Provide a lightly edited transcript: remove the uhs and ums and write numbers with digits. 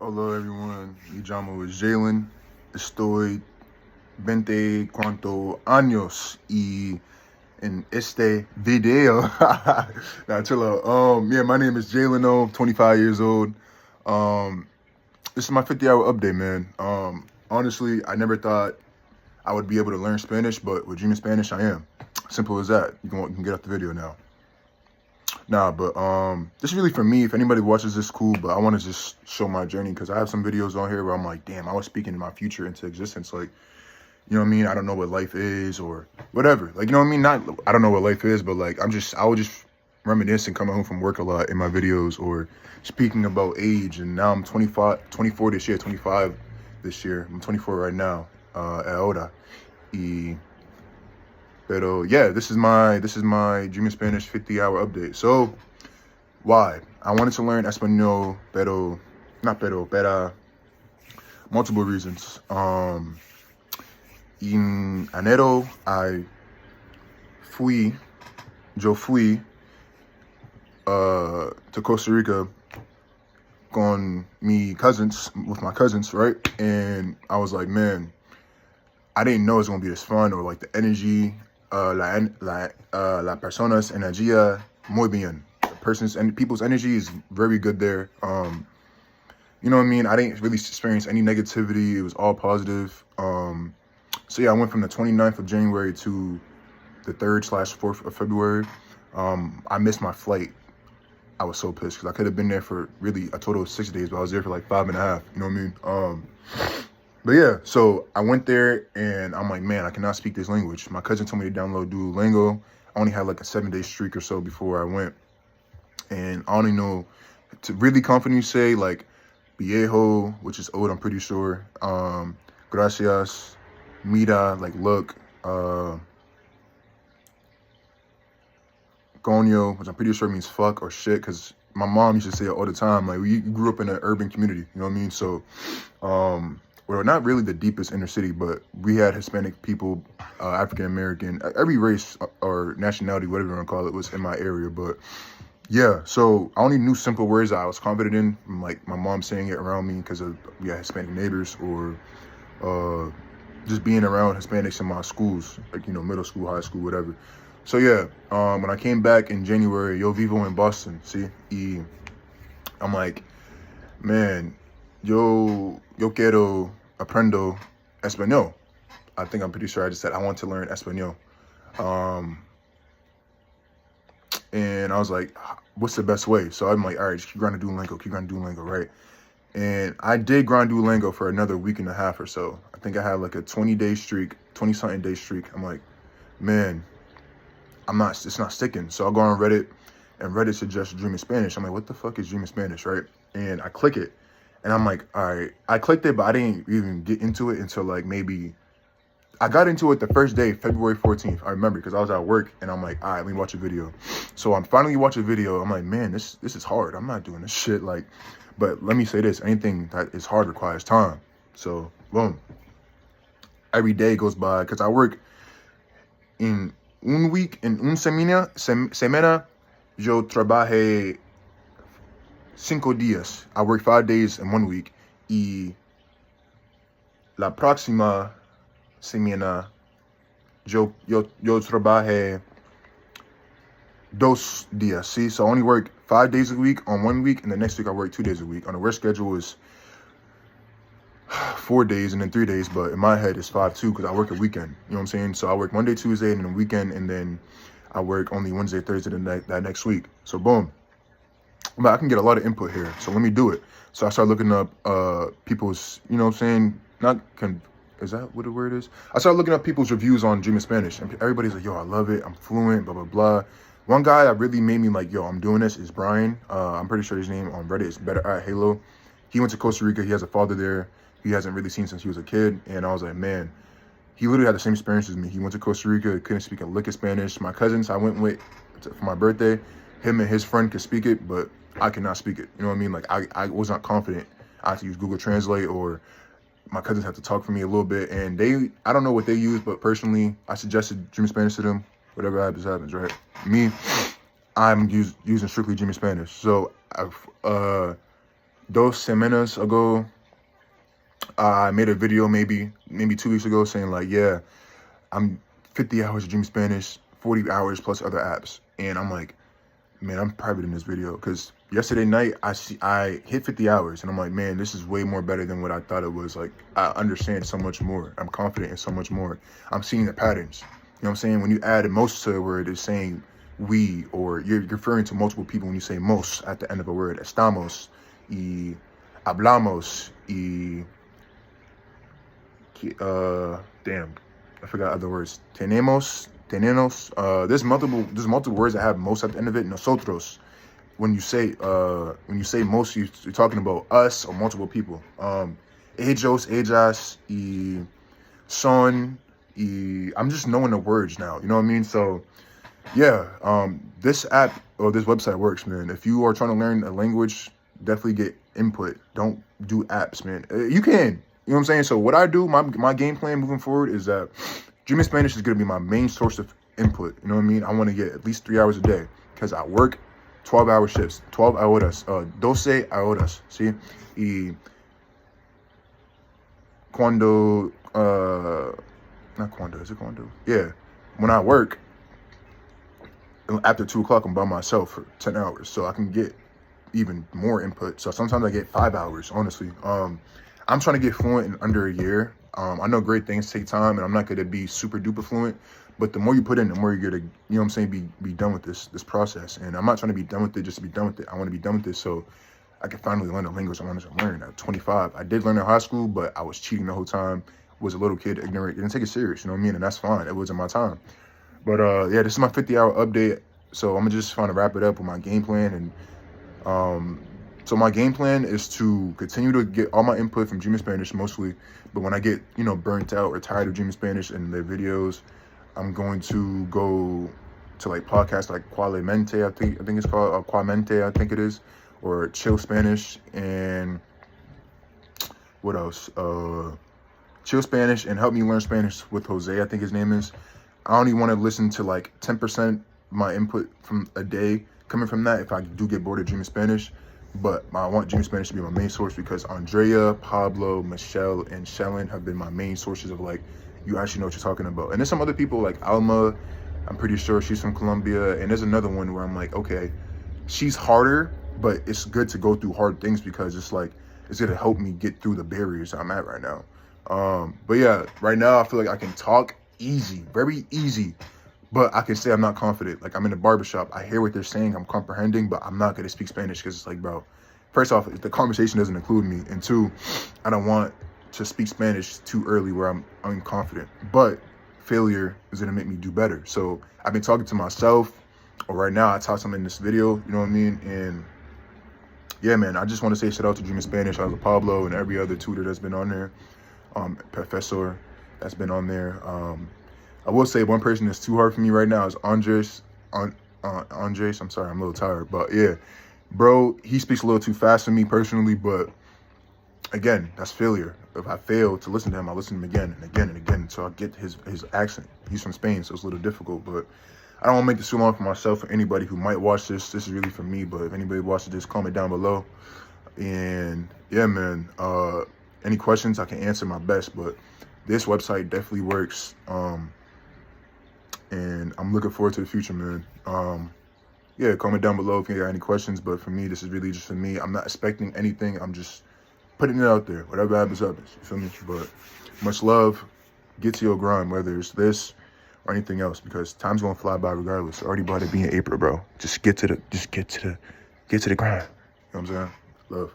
Hello everyone, mi llamo Jalen, estoy 24 años y en este video, nah, chill out. Yeah, my name is Jalen O, 25 years old. This is my 50-hour update, man. Honestly, I never thought I would be able to learn Spanish, but with Dreaming Spanish, I am. Simple as that. You can get off the video now. Nah, but this is really for me. If anybody watches this, cool. But I want to just show my journey because I have some videos on here where I'm like, damn, I was speaking my future into existence. Like, you know what I mean? I don't know what life is or whatever. Like, you know what I mean? Not, I don't know what life is, but like, I would just reminisce and coming home from work a lot in my videos or speaking about age. And now I'm 24 this year, 25 this year. I'm 24 right now. Ahora. Pero yeah, this is my Dreaming Spanish 50-hour update. So why? I wanted to learn Español, pero multiple reasons. In enero yo fui to Costa Rica with my cousins, right? And I was like, man, I didn't know it was gonna be this fun or like the energy. La persona's energía muy bien. People's energy is very good there. You know what I mean? I didn't really experience any negativity. It was all positive. So yeah, I went from the 29th of January to the 3rd/4th of February. I missed my flight. I was so pissed because I could have been there for really a total of 6 days, but I was there for like 5.5. You know what I mean? But yeah, so I went there and I'm like, man, I cannot speak this language. My cousin told me to download Duolingo. I only had like a 7-day streak or so before I went. And I only know to really confidently say like viejo, which is old, I'm pretty sure. Gracias, mira, like look, coño, which I'm pretty sure means fuck or shit, because my mom used to say it all the time. Like, we grew up in an urban community, you know what I mean? So, well, not really the deepest inner city, but we had Hispanic people, African-American, every race or nationality, whatever you want to call it, was in my area. But yeah, so I only knew simple words that I was confident in, from like my mom saying it around me because we had Hispanic neighbors, or just being around Hispanics in my schools, like, you know, middle school, high school, whatever. So yeah, when I came back in January, yo vivo in Boston, I'm like, man, yo quiero aprendo Español. I'm pretty sure I just said I want to learn Español. And I was like, what's the best way? So I'm like, all right, just keep grinding Duolingo, right? And I did grind Duolingo for another week and a half or so. I think I had like a 20-something day streak. I'm like, man, it's not sticking. So I'll go on Reddit, and Reddit suggests Dreaming Spanish. I'm like, what the fuck is Dreaming Spanish, right? And I click it, and I'm like, all right. I clicked it, but I didn't even get into it until like maybe, I got into it the first day, February 14th. I remember because I was at work, and I'm like, all right, let me watch a video. So I'm finally watching a video. I'm like, man, this is hard. I'm not doing this shit. Like, but let me say this, anything that is hard requires time. So boom. Every day goes by, because I work in un week, en una semana, yo trabajé 5 días. I work 5 days in 1 week. Y la próxima semana, yo trabajé 2 días. See, so I only work 5 days a week on 1 week, and the next week I work 2 days a week. On the work schedule is 4 days and then 3 days, but in my head it's 5 too, because I work a weekend. You know what I'm saying? So I work Monday, Tuesday, and then a weekend, and then I work only Wednesday, Thursday that next week. So boom. But I can get a lot of input here, so let me do it. So I started looking up people's, you know what I'm saying? Is that what the word is? I started looking up people's reviews on Dreaming Spanish, and everybody's like, yo, I love it, I'm fluent, blah, blah, blah. One guy that really made me like, yo, I'm doing this is Brian. I'm pretty sure his name on Reddit is Better at Halo. He went to Costa Rica. He has a father there he hasn't really seen since he was a kid. And I was like, man, he literally had the same experience as me. He went to Costa Rica, couldn't speak a lick of Spanish. My cousins I went with for my birthday, him and his friend could speak it, but I could not speak it. You know what I mean? Like, I was not confident. I had to use Google Translate, or my cousins had to talk for me a little bit. And I don't know what they use, but personally, I suggested Dreaming Spanish to them. Whatever happens, right? Me, I'm using strictly Dreaming Spanish. So 2 semanas ago, I made a video maybe 2 weeks ago saying like, yeah, I'm 50 hours of Dream Spanish, 40 hours plus other apps. And I'm like, man, I'm private in this video because yesterday night I hit 50 hours and I'm like, man, this is way more better than what I thought it was. Like, I understand so much more. I'm confident in so much more. I'm seeing the patterns. You know what I'm saying? When you add most to a word, it's saying we, or you're referring to multiple people when you say most at the end of a word. Estamos, y hablamos, y damn, I forgot other words. Tenemos. There's multiple words that have most at the end of it. Nosotros. When you say most, you're talking about us or multiple people. Ellos, ellas, y son, y I'm just knowing the words now. You know what I mean? So yeah, this app or this website works, man. If you are trying to learn a language, definitely get input. Don't do apps, man. You can. You know what I'm saying? So what I do, my game plan moving forward is that Dreaming Spanish is going to be my main source of input. You know what I mean? I want to get at least 3 hours a day because I work 12-hour shifts, 12 horas, 12 horas, ¿sí? Y cuando, not cuando, is it cuando? Yeah, when I work, after 2 o'clock, I'm by myself for 10 hours, so I can get even more input. So sometimes I get 5 hours, honestly. I'm trying to get fluent in under a year. I know great things take time, and I'm not going to be super duper fluent, but the more you put in, the more you're going to, you know what I'm saying, be done with this process. And I'm not trying to be done with it just to be done with it. I want to be done with it so I can finally learn the language I wanted to learn at 25. I did learn in high school, but I was cheating the whole time, was a little kid, ignorant, didn't take it serious, you know what I mean? And that's fine. It wasn't my time. But yeah, this is my 50-hour update. So I'm just trying to wrap it up with my game plan. And so my game plan is to continue to get all my input from Dreaming Spanish mostly. But when I get, you know, burnt out or tired of Dreaming Spanish and their videos, I'm going to go to like podcasts like Qualemente, I think it's called, Quamente, I think it is, or Chill Spanish, and what else? Chill Spanish and Help Me Learn Spanish with Jose, I think his name is. I only want to listen to like 10% my input from a day coming from that if I do get bored of Dreaming Spanish. But I want Dreaming Spanish to be my main source because Andrea, Pablo, Michelle, and Shellen have been my main sources of like, you actually know what you're talking about. And there's some other people like Alma, I'm pretty sure she's from Colombia. And there's another one where I'm like, okay, she's harder, but it's good to go through hard things because it's like, it's going to help me get through the barriers I'm at right now. But yeah, right now I feel like I can talk easy, very easy, but I can say I'm not confident. Like, I'm in a barbershop, I hear what they're saying, I'm comprehending, but I'm not going to speak Spanish because it's like, bro, first off, the conversation doesn't include me, and 2, I don't want to speak Spanish too early where I'm unconfident. But failure is going to make me do better. So I've been talking to myself, or right now I taught something in this video, you know what I mean? And yeah, man, I just want to say shout out to Dreaming Spanish, shout out to Pablo and every other tutor that's been on there, professor that's been on there. I will say one person that's too hard for me right now is Andres. Andres, I'm sorry, I'm a little tired, but yeah, bro, he speaks a little too fast for me personally, but again, that's failure. If I fail to listen to him, I listen to him again and again and again until I get his accent. He's from Spain, so it's a little difficult, but I don't want to make this too long for myself or anybody who might watch this. This is really for me, but if anybody watches this, comment down below. And yeah, man, any questions, I can answer my best, but this website definitely works. And I'm looking forward to the future, man. Yeah, comment down below if you got any questions, but for me, this is really just for me. I'm not expecting anything. I'm just putting it out there. Whatever happens, happens. You feel me? But much love. Get to your grind, whether it's this or anything else, because time's gonna fly by regardless. I already bought it being April, bro. Just get to the grind. You know what I'm saying? Love.